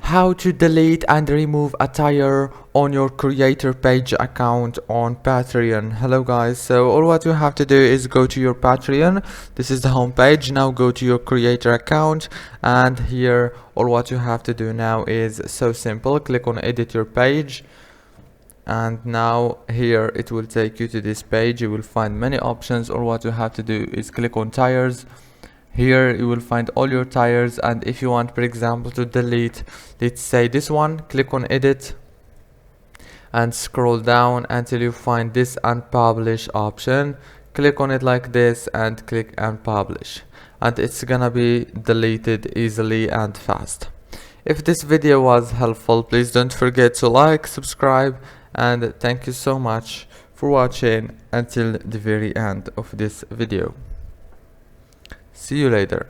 how to delete and remove a tire on your creator page account on Patreon. Hello guys, so all what you have to do is go to your Patreon. This is the home page. Now go to your creator account, and here all what you have to do now is so simple. Click on edit your page, and now here it will take you to this page. You will find many options. All what you have to do is click on tires. Here you will find all your tires, and if you want, for example, to delete, let's say this one, click on edit and scroll down until you find this unpublish option. Click on it like this and click unpublish, and it's gonna be deleted easily and fast. If this video was helpful, please don't forget to like, subscribe, and thank you so much for watching until the very end of this video. See you later.